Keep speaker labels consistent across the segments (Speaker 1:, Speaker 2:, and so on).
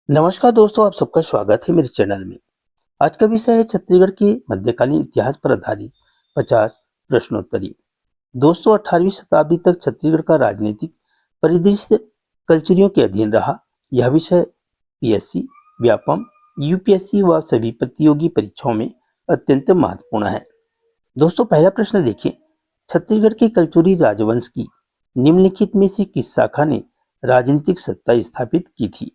Speaker 1: नमस्कार दोस्तों, आप सबका स्वागत है मेरे चैनल में। आज का विषय है छत्तीसगढ़ के मध्यकालीन इतिहास पर आधारित 50 प्रश्नोत्तरी। दोस्तों, 18वीं शताब्दी तक छत्तीसगढ़ का राजनीतिक परिदृश्य कलचुरियों के अधीन रहा। यह विषय पीएससी, व्यापम, यूपीएससी व सभी प्रतियोगी परीक्षाओं में अत्यंत महत्वपूर्ण है। दोस्तों, पहला प्रश्न देखिए, छत्तीसगढ़ के कलचुरी राजवंश की निम्नलिखित में से किस शाखा ने राजनीतिक सत्ता स्थापित की थी?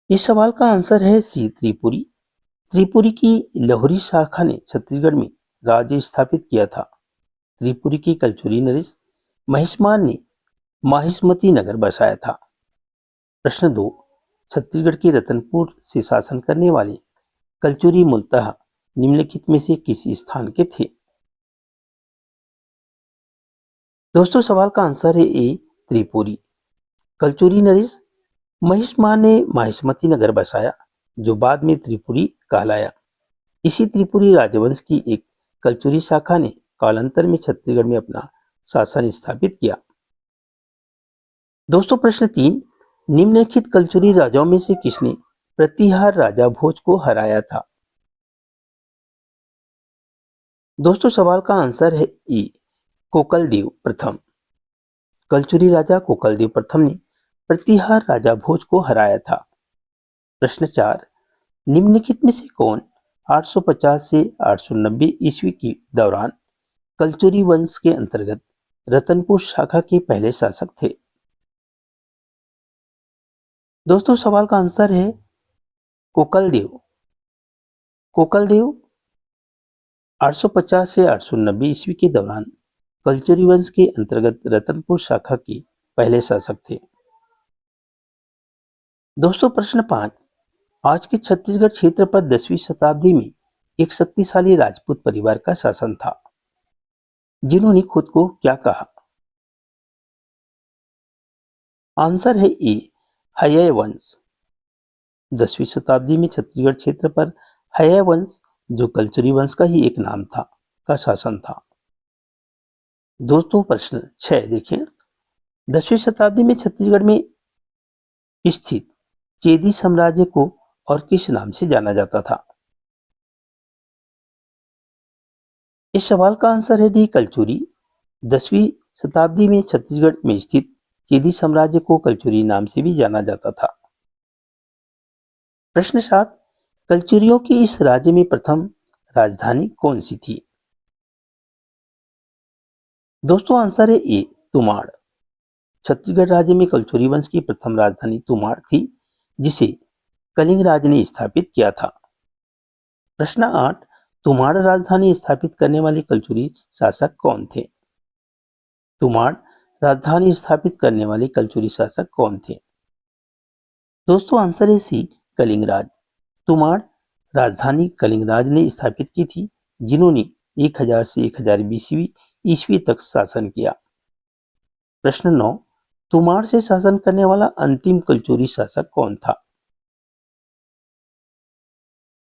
Speaker 1: इस सवाल का आंसर है सी, त्रिपुरी। त्रिपुरी की लाहौरी शाखा ने छत्तीसगढ़ में राज्य स्थापित किया था। त्रिपुरी की कलचुरी नरेश महिष्मान ने माहिष्मती नगर बसाया था। प्रश्न 2, छत्तीसगढ़ के रतनपुर से शासन करने वाले कलचुरी मूलतः निम्नलिखित में से किस स्थान के थे? दोस्तों, सवाल का आंसर है ए, त्रिपुरी। कलचुरी नरेश महिष्मान ने माहिष्मती नगर बसाया, जो बाद में त्रिपुरी कहलाया। इसी त्रिपुरी राजवंश की एक कलचुरी शाखा ने कालांतर में छत्तीसगढ़ में अपना शासन स्थापित किया। दोस्तों, प्रश्न 3, निम्नलिखित कलचुरी राजाओं में से किसने प्रतिहार राजा भोज को हराया था? दोस्तों, सवाल का आंसर है ई, कोकलदेव प्रथम। कलचुरी राजा कोकलदेव प्रथम ने प्रतिहार राजा भोज को हराया था। प्रश्न 4, निम्नलिखित में से कौन 850 से 890 ईस्वी के दौरान कलचुरी वंश के अंतर्गत रतनपुर शाखा के पहले शासक थे? दोस्तों, सवाल का आंसर है कोकलदेव। कोकलदेव 850 से 890 ईस्वी के दौरान कलचुरी वंश के अंतर्गत रतनपुर शाखा के पहले शासक थे। दोस्तों, प्रश्न 5, आज के छत्तीसगढ़ क्षेत्र पर 10वीं शताब्दी में एक शक्तिशाली राजपूत परिवार का शासन था, जिन्होंने खुद को क्या कहा? आंसर है ए, हयय वंश। 10वीं शताब्दी में छत्तीसगढ़ क्षेत्र पर हयय वंश, जो कलचुरी वंश का ही एक नाम था, का शासन था। दोस्तों, प्रश्न 6 देखें, 10वीं शताब्दी में छत्तीसगढ़ में स्थित चेदी साम्राज्य को और किस नाम से जाना जाता था? इस सवाल का आंसर है डी, कलचुरी। 10वीं शताब्दी में छत्तीसगढ़ में स्थित चेदी साम्राज्य को कलचुरी नाम से भी जाना जाता था। प्रश्न 7, कलचुरियों की इस राज्य में प्रथम राजधानी कौन सी थी? दोस्तों, आंसर है ए, तुमाड़। छत्तीसगढ़ राज्य में कलचुरी वंश की प्रथम राजधानी तुमाड़ थी, जिसे कलिंग राज ने स्थापित किया था। प्रश्न 8, तुमाड़ राजधानी स्थापित करने वाले कलचुरी शासक कौन थे? तुमाड़ राजधानी स्थापित करने वाले कलचुरी शासक कौन थे? दोस्तों, आंसर है सी, कलिंगराज। तुमाड़ राजधानी कलिंगराज ने स्थापित की थी, जिन्होंने 1000 से 1020 ईस्वी तक शासन किया। प्रश्न 9, तुमाड़ से शासन करने वाला अंतिम कलचुरी शासक कौन था?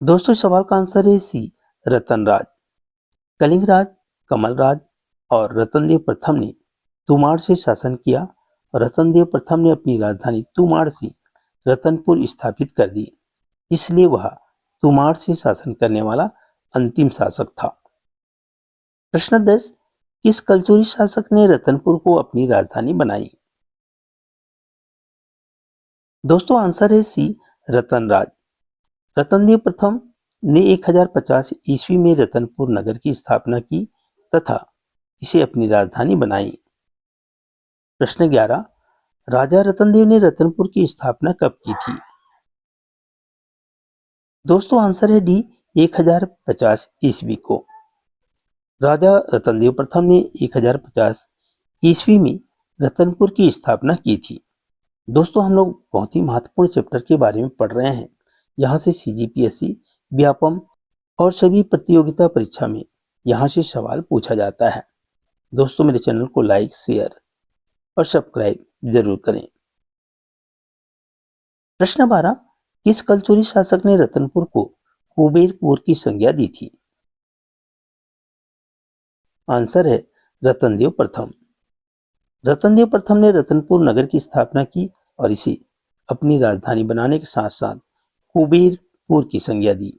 Speaker 1: दोस्तों, सवाल का आंसर है सी, रतनराज। कलिंगराज, कमलराज और रतनदेव प्रथम ने तुमाड़ से शासन किया। रतनदेव प्रथम ने अपनी राजधानी तुमाड़ से रतनपुर स्थापित कर दी, इसलिए वह तुमाड़ से शासन करने वाला अंतिम शासक था। प्रश्न 10, किस कलचुरी शासक ने रतनपुर को अपनी राजधानी बनाई? दोस्तों, आंसर है सी, रतनराज। रतनदेव प्रथम ने 1050 ईस्वी में रतनपुर नगर की स्थापना की तथा इसे अपनी राजधानी बनाई। प्रश्न 11, राजा रतनदेव ने रतनपुर की स्थापना कब की थी? दोस्तों, आंसर है डी, 1050 ईस्वी को। राजा रतनदेव प्रथम ने 1050 ईस्वी में रतनपुर की स्थापना की थी। दोस्तों, हम लोग बहुत ही महत्वपूर्ण चैप्टर के बारे में पढ़ रहे हैं। यहाँ से सीजीपीएससी, व्यापम और सभी प्रतियोगिता परीक्षा में यहाँ से सवाल पूछा जाता है। दोस्तों, मेरे चैनल को लाइक, शेयर और सब्सक्राइब जरूर करें। प्रश्न 12, किस कलचुरी शासक ने रतनपुर को कुबेरपुर की संज्ञा दी थी? आंसर है रतनदेव प्रथम। रतनदेव प्रथम ने रतनपुर नगर की स्थापना की और इसे अपनी राजधानी बनाने के साथ साथ कुबेरपुर की संज्ञा दी।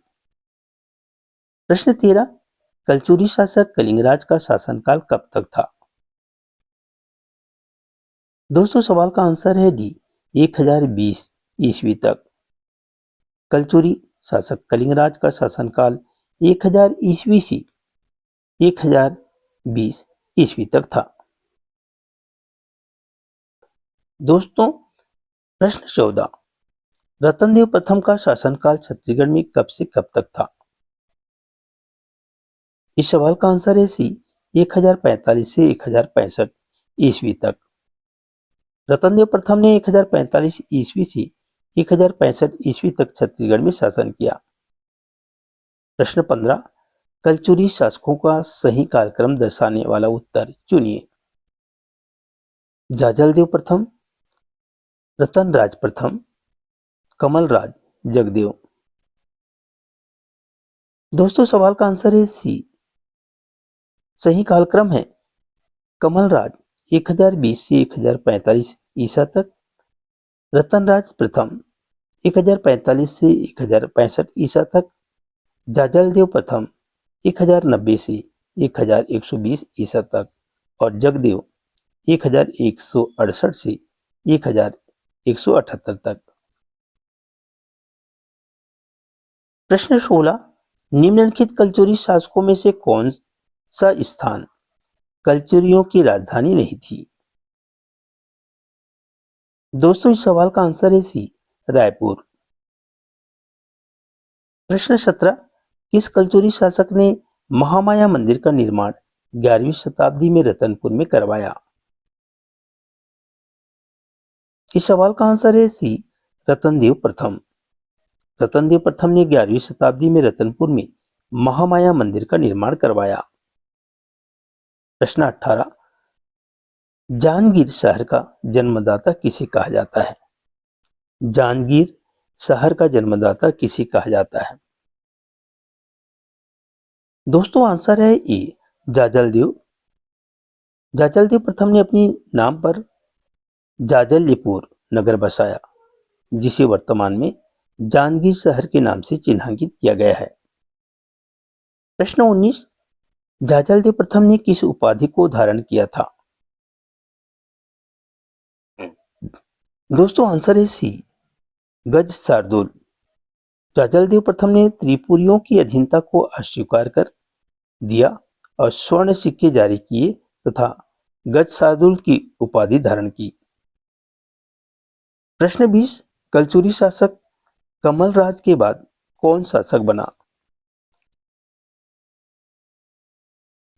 Speaker 1: प्रश्न 13, कलचुरी शासक कलिंगराज का शासनकाल कब तक था? दोस्तों सवाल का आंसर है डी, 1020 ईस्वी तक। कलचुरी शासक कलिंगराज का शासनकाल 1000 ईस्वी से 1020 ईस्वी तक था। दोस्तों प्रश्न 14, रतनदेव प्रथम का शासनकाल छत्तीसगढ़ में कब से कब तक था? इस सवाल का आंसर है सी, 1045 से 1065 ईस्वी तक। रतनदेव प्रथम ने 1045 ईस्वी से 1065 ईस्वी तक छत्तीसगढ़ में शासन किया। प्रश्न 15, कलचुरी शासकों का सही कालक्रम दर्शाने वाला उत्तर चुनिए। जाजलदेव प्रथम, रतनराज प्रथम, कमलराज, जगदेव। दोस्तों सवाल का आंसर है सी, सही कालक्रम है कमलराज 1020 से 1045 ईसा तक, रतनराज प्रथम 1045 से 1065 ईसा तक, जाजलदेव प्रथम 1090 से 1120 ईसा तक और जगदेव 1168 से 1178 तक। प्रश्न 16, निम्नलिखित कलचुरी शासकों में से कौन सा स्थान कलचुरियों की राजधानी नहीं थी? दोस्तों इस सवाल का आंसर है सी, रायपुर। प्रश्न 17, किस कलचुरी शासक ने महामाया मंदिर का निर्माण 11वीं शताब्दी में रतनपुर में करवाया? इस सवाल का आंसर है सी, रतनदेव प्रथम। रतनदेव प्रथम ने 11वीं शताब्दी में रतनपुर में महामाया मंदिर का निर्माण करवाया। प्रश्न 18, जांजगीर शहर का जन्मदाता किसे कहा जाता है? जांजगीर शहर का जन्मदाता किसे कहा जाता है? दोस्तों आंसर है ए, जाजलदेव। जाजलदेव प्रथम ने अपनी नाम पर जाजल्यपुर नगर बसाया, जिसे वर्तमान में जांजगीर शहर के नाम से चिन्हांकित किया गया है। प्रश्न 19, जाजलदेव प्रथम ने किस उपाधि को धारण किया था? दोस्तों आंसर है सी, गज शार्दुल। जाजलदेव प्रथम ने त्रिपुरियों की अधीनता को अस्वीकार कर दिया और स्वर्ण सिक्के जारी किए तथा गज शार्दुल की उपाधि धारण की। प्रश्न 20, कलचुरी शासक कमलराज के बाद कौन शासक बना?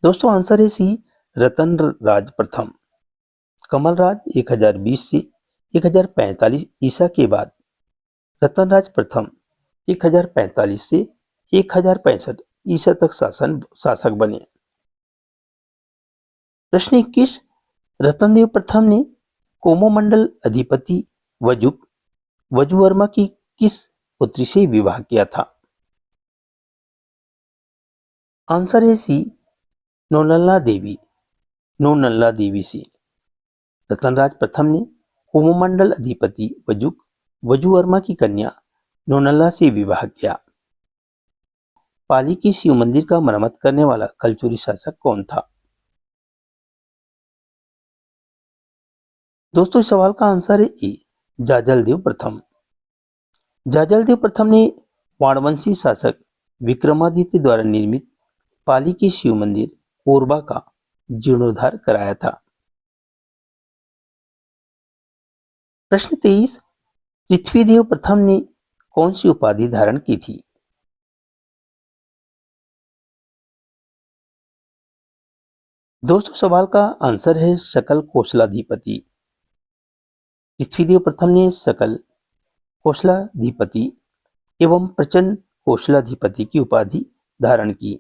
Speaker 1: दोस्तों आंसर है सी, रतनराज प्रथम। कमलराज 1020 से 1045 ईसा के बाद रतनराज प्रथम 1045 से 1065 ईसा तक शासक बने। प्रश्न 21, रतनदेव प्रथम ने कोमोमंडल अधिपति वजुवर्मा की किस पुत्री से विवाह किया था? आंसर है सी, नौनल्ला देवी से। रतनराज प्रथम ने कोमोमंडल अधिपति वजुवर्मा की कन्या नौनल्ला से विवाह किया। पाली के शिव मंदिर का मरम्मत करने वाला कलचुरी शासक कौन था? दोस्तों इस सवाल का आंसर है ए, जाजलदेव प्रथम। जाजलदेव प्रथम ने वाणवंशी शासक विक्रमादित्य द्वारा निर्मित पाली के शिव मंदिर कोरबा का जीर्णोद्धार कराया था। प्रश्न 23, पृथ्वीदेव प्रथम ने कौन सी उपाधि धारण की थी? दोस्तों सवाल का आंसर है सकल कौशलाधिपति। पृथ्वीदेव प्रथम ने सकल कौशलाधिपति एवं प्रचंड कौशलाधिपति की उपाधि धारण की।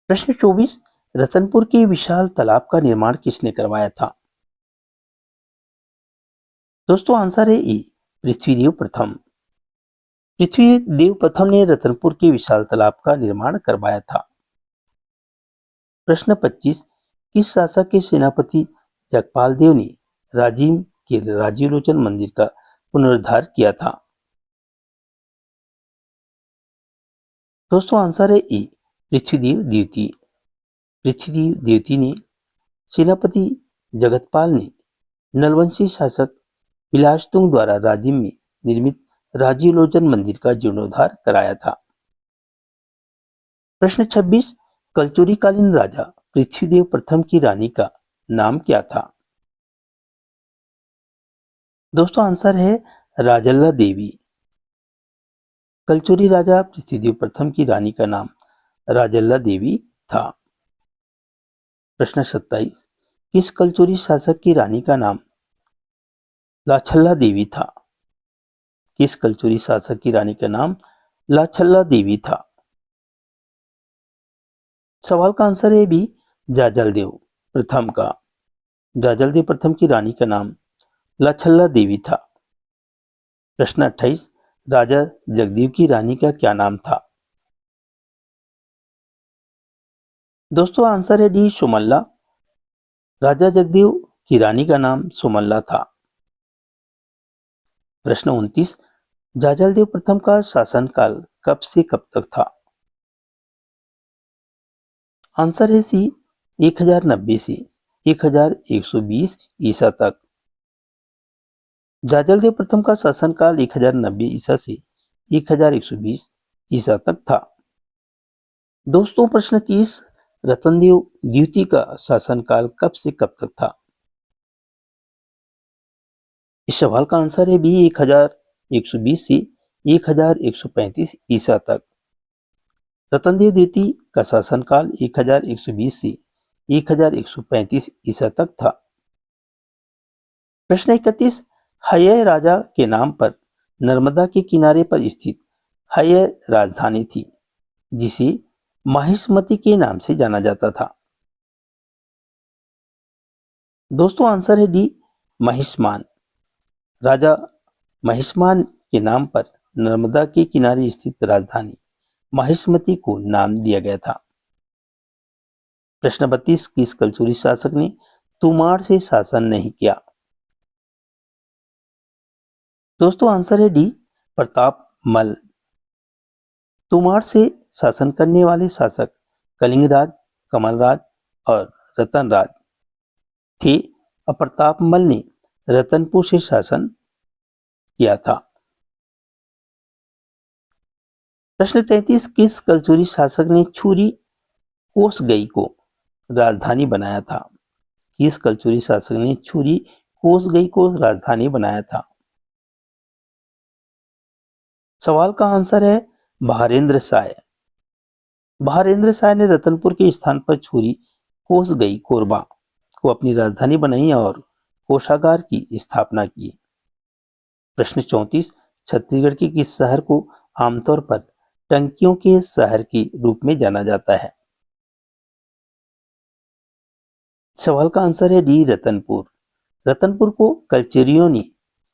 Speaker 1: प्रश्न 24, रतनपुर के विशाल तालाब का निर्माण किसने करवाया था? दोस्तों आंसर है ए, पृथ्वीदेव प्रथम। पृथ्वीदेव प्रथम ने रतनपुर के विशाल तालाब का निर्माण करवाया था। प्रश्न 25, किस शासक के सेनापति जगपाल देव ने राजिम के राजीव लोचन मंदिर का पुनरुद्धार किया था? दोस्तों आंसर है ए, पृथ्वीदेव द्वितीय। पृथ्वीदेव द्वितीय ने सेनापति जगतपाल ने नलवंशी शासक विलासतुंग द्वारा राजिम में निर्मित राजीव लोचन मंदिर का जीर्णोद्धार कराया था। प्रश्न 26, कलचुरी कालीन राजा पृथ्वीदेव प्रथम की रानी का नाम क्या था? दोस्तों आंसर है राजल्ला देवी। कलचुरी राजा पृथ्वीदेव प्रथम की रानी का नाम राजल्ला देवी था। प्रश्न 27, किस कलचुरी शासक की रानी का नाम लाछल्ला देवी था? किस कलचुरी शासक की रानी का नाम लाछल्ला देवी था? सवाल का आंसर है बी, जाजलदेव प्रथम का। जाजलदेव प्रथम की रानी का नाम लाछल्ला देवी था। प्रश्न 28, राजा जगदेव की रानी का क्या नाम था? दोस्तों आंसर है डी, सुमल्ला। राजा जगदेव की रानी का नाम सुमल्ला था। प्रश्न 29, जाजलदेव प्रथम का शासनकाल कब से कब तक था? आंसर है सी, 1090 से 1120 ईसा तक। जाजलदेव प्रथम का शासनकाल 1090 ईसा से 1120 ईसा तक था। दोस्तों प्रश्न 30, रतनदेव द्वितीय का शासनकाल कब से कब तक था? इस सवाल का आंसर है बी, 1120 से 1135 ईसा तक। रतनदेव द्वितीय का शासनकाल 1120 से 1135 ईसा तक था। प्रश्न 31, हय राजा के नाम पर नर्मदा के किनारे पर स्थित हय राजधानी थी जिसे माहिष्मती के नाम से जाना जाता था। दोस्तों आंसर है डी, महिष्मान। राजा महिष्मान के नाम पर नर्मदा के किनारे स्थित राजधानी माहिष्मती को नाम दिया गया था। प्रश्न 32, किस कलचुरी शासक ने तुमाड़ से शासन नहीं किया? दोस्तों आंसर है डी, प्रताप मल। तुमाड़ से शासन करने वाले शासक कलिंगराज, कमलराज और रतनराज थे और प्रताप मल ने रतनपुर से शासन किया था। प्रश्न 33, किस कलचुरी शासक ने छुरी कोसगई को राजधानी बनाया था? किस कलचुरी शासक ने छुरी कोसगई को राजधानी बनाया था? सवाल का आंसर है बहारेंद्र साय। बहारेंद्र साय ने रतनपुर के स्थान पर छुरी कोसगई कोरबा को अपनी राजधानी बनाई और कोषागार की स्थापना की। प्रश्न 34, छत्तीसगढ़ के किस शहर को आमतौर पर टंकियों के शहर के रूप में जाना जाता है? सवाल का आंसर है डी, रतनपुर। रतनपुर को कलचरियों ने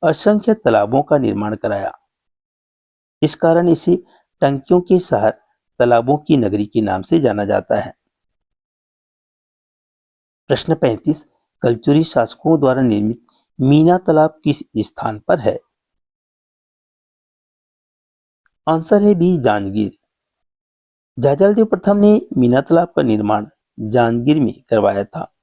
Speaker 1: असंख्य तालाबों का निर्माण कराया। इस कारण इसे टंकियों के शहर, तालाबों की नगरी के नाम से जाना जाता है। प्रश्न 35, कलचुरी शासकों द्वारा निर्मित मीना तालाब किस स्थान पर है? आंसर है बी, जांजगीर। जाजलदेव प्रथम ने मीना तालाब का निर्माण जांजगीर में करवाया था।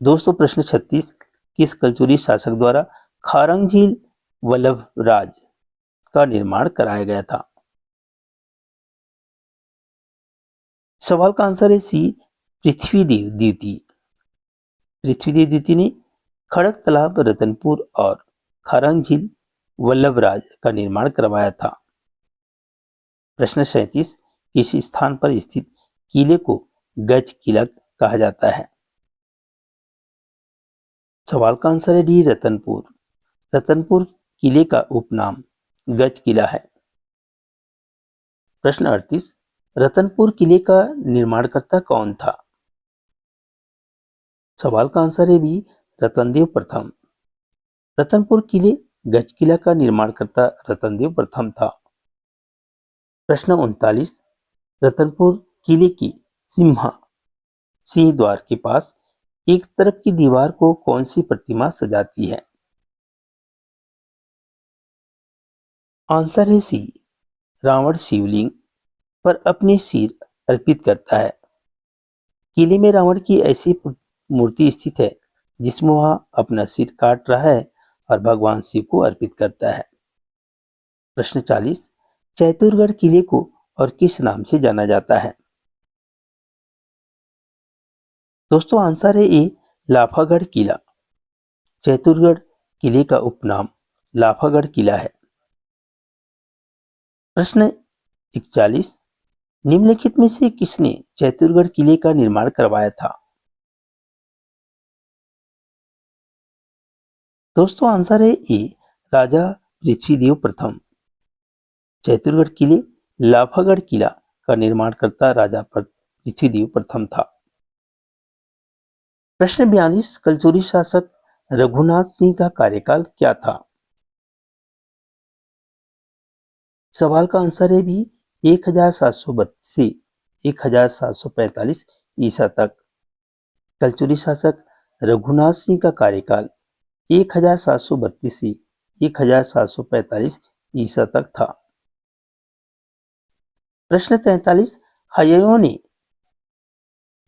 Speaker 1: दोस्तों प्रश्न 36, किस कलचुरी शासक द्वारा खारंग झील वल्लभराज का निर्माण कराया गया था? सवाल का आंसर है सी, पृथ्वीदेव द्वितीय। पृथ्वीदेव द्वितीय ने खड़क तालाब, रतनपुर और खारंग झील वल्लभराज का निर्माण करवाया था। प्रश्न 37, किस स्थान पर स्थित किले को गज किला कहा जाता है? सवाल का आंसर है डी, रतनपुर। रतनपुर किले का उपनाम गज किला है। प्रश्न 38, रतनपुर किले का निर्माणकर्ता कौन था? सवाल का आंसर है बी, रतनदेव प्रथम। रतनपुर किले गज किला का निर्माणकर्ता रतनदेव प्रथम था। प्रश्न 39, रतनपुर किले की सिंह द्वार के पास एक तरफ की दीवार को कौन सी प्रतिमा सजाती है? आंसर है सी, रावण शिवलिंग पर अपने सिर अर्पित करता है। किले में रावण की ऐसी मूर्ति स्थित है जिसमें वह अपना सिर काट रहा है और भगवान शिव को अर्पित करता है। प्रश्न 40, चैतुरगढ़ किले को और किस नाम से जाना जाता है? दोस्तों आंसर है ए, लाफागढ़ किला। चैतुरगढ़ किले का उपनाम लाफागढ़ किला है। प्रश्न 41, निम्नलिखित में से किसने चैतुरगढ़ किले का निर्माण करवाया था? दोस्तों आंसर है ए, राजा पृथ्वीदेव प्रथम। चैतुरगढ़ किले लाफागढ़ किला का निर्माण करता राजा पृथ्वीदेव प्रथम था। प्रश्न 42, कलचुरी शासक रघुनाथ सिंह का कार्यकाल क्या था? सवाल का आंसर है भी 1732 से 1745 ईसा तक। कलचुरी शासक रघुनाथ सिंह का कार्यकाल 1732 से 1745 ईसा तक था। प्रश्न 43,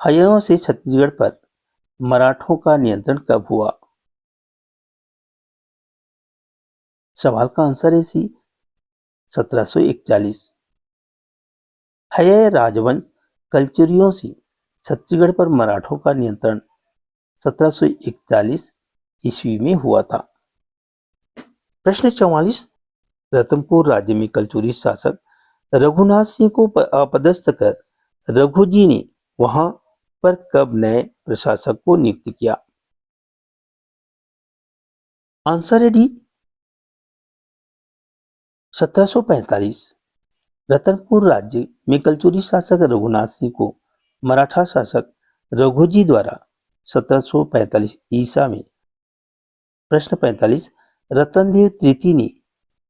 Speaker 1: हय्यों से छत्तीसगढ़ पर मराठों का नियंत्रण कब हुआ? सवाल का आंसर है सी, 1741। हय्य राजवंश कलचुरियों से छत्तीसगढ़ पर मराठों का नियंत्रण 1741 ईस्वी में हुआ था। प्रश्न 44, रतनपुर राज्य में कलचुरी शासक रघुनाथ सिंह को अपदस्थ कर रघुजी ने वहां पर कब नए प्रशासक को नियुक्त किया? आंसर है डी, 1745। रतनपुर राज्य में कलचुरी शासक रघुनाथ सिंह को मराठा शासक रघुजी द्वारा 1745 ईसा में। प्रश्न 45, रतनदेव तृतीय ने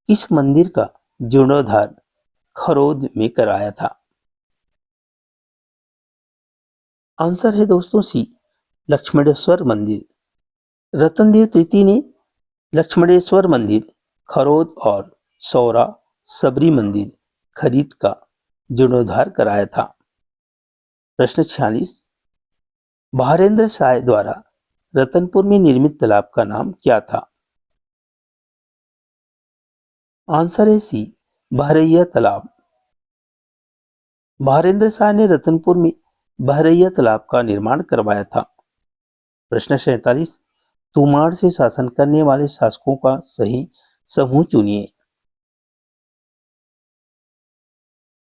Speaker 1: किस मंदिर का जीर्णोद्धार खरोद में कराया था? आंसर है दोस्तों सी, लक्ष्मणेश्वर मंदिर। रतनदेव तृतीय ने लक्ष्मणेश्वर मंदिर खरोद और सौरा सबरी मंदिर खरीद का जीर्णोद्धार कराया था। प्रश्न 46, बहारेंद्र शाह द्वारा रतनपुर में निर्मित तालाब का नाम क्या था? आंसर है सी, बहरैया तालाब। बहारेंद्र शाह ने रतनपुर में बहरैया तालाब का निर्माण करवाया था। प्रश्न 47, तुमाड़ से शासन करने वाले शासकों का सही समूह चुनिए।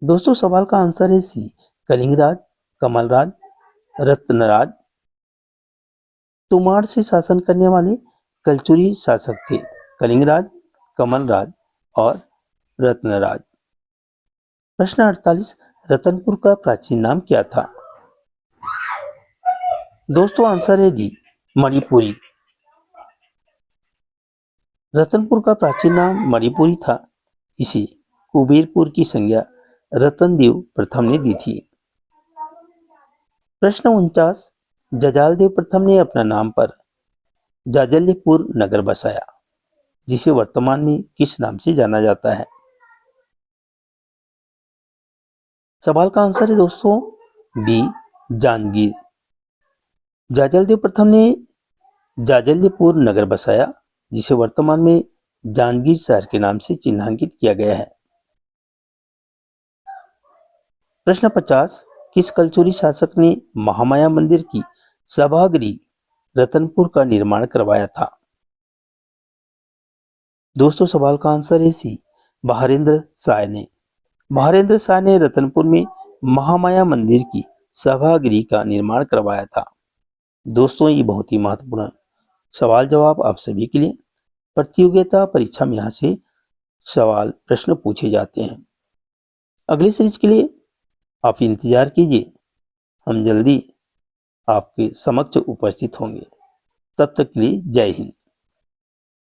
Speaker 1: दोस्तों सवाल का आंसर है सी, कलिंगराज, कमलराज, रत्नराज। तुमाड़ से शासन करने वाले कलचुरी शासक थे कलिंगराज, कमलराज और रत्नराज। प्रश्न 48, रतनपुर का प्राचीन नाम क्या था? दोस्तों आंसर है डी, मणिपुरी। रतनपुर का प्राचीन नाम मणिपुरी था। इसे कुबेरपुर की संज्ञा रतनदेव प्रथम ने दी थी। प्रश्न 49, जजालदेव प्रथम ने अपना नाम पर जाजल्यपुर नगर बसाया जिसे वर्तमान में किस नाम से जाना जाता है? सवाल का आंसर है दोस्तों बी, जांजगीर। जाजलदेव प्रथम ने जाजल्यपुर नगर बसाया जिसे वर्तमान में जांजगीर शहर के नाम से चिन्हांकित किया गया है। प्रश्न 50, किस कलचुरी शासक ने महामाया मंदिर की सभागृह रतनपुर का निर्माण करवाया था? दोस्तों सवाल का आंसर है सी, बहारेंद्र शाह ने। बहारेंद्र शाह ने रतनपुर में महामाया मंदिर की सभागृह का निर्माण करवाया था। दोस्तों ये बहुत ही महत्वपूर्ण सवाल जवाब आप सभी के लिए प्रतियोगिता परीक्षा में यहाँ से सवाल प्रश्न पूछे जाते हैं। अगली सीरीज के लिए आप इंतजार कीजिए, हम जल्दी आपके समक्ष उपस्थित होंगे। तब तक के लिए जय हिंद।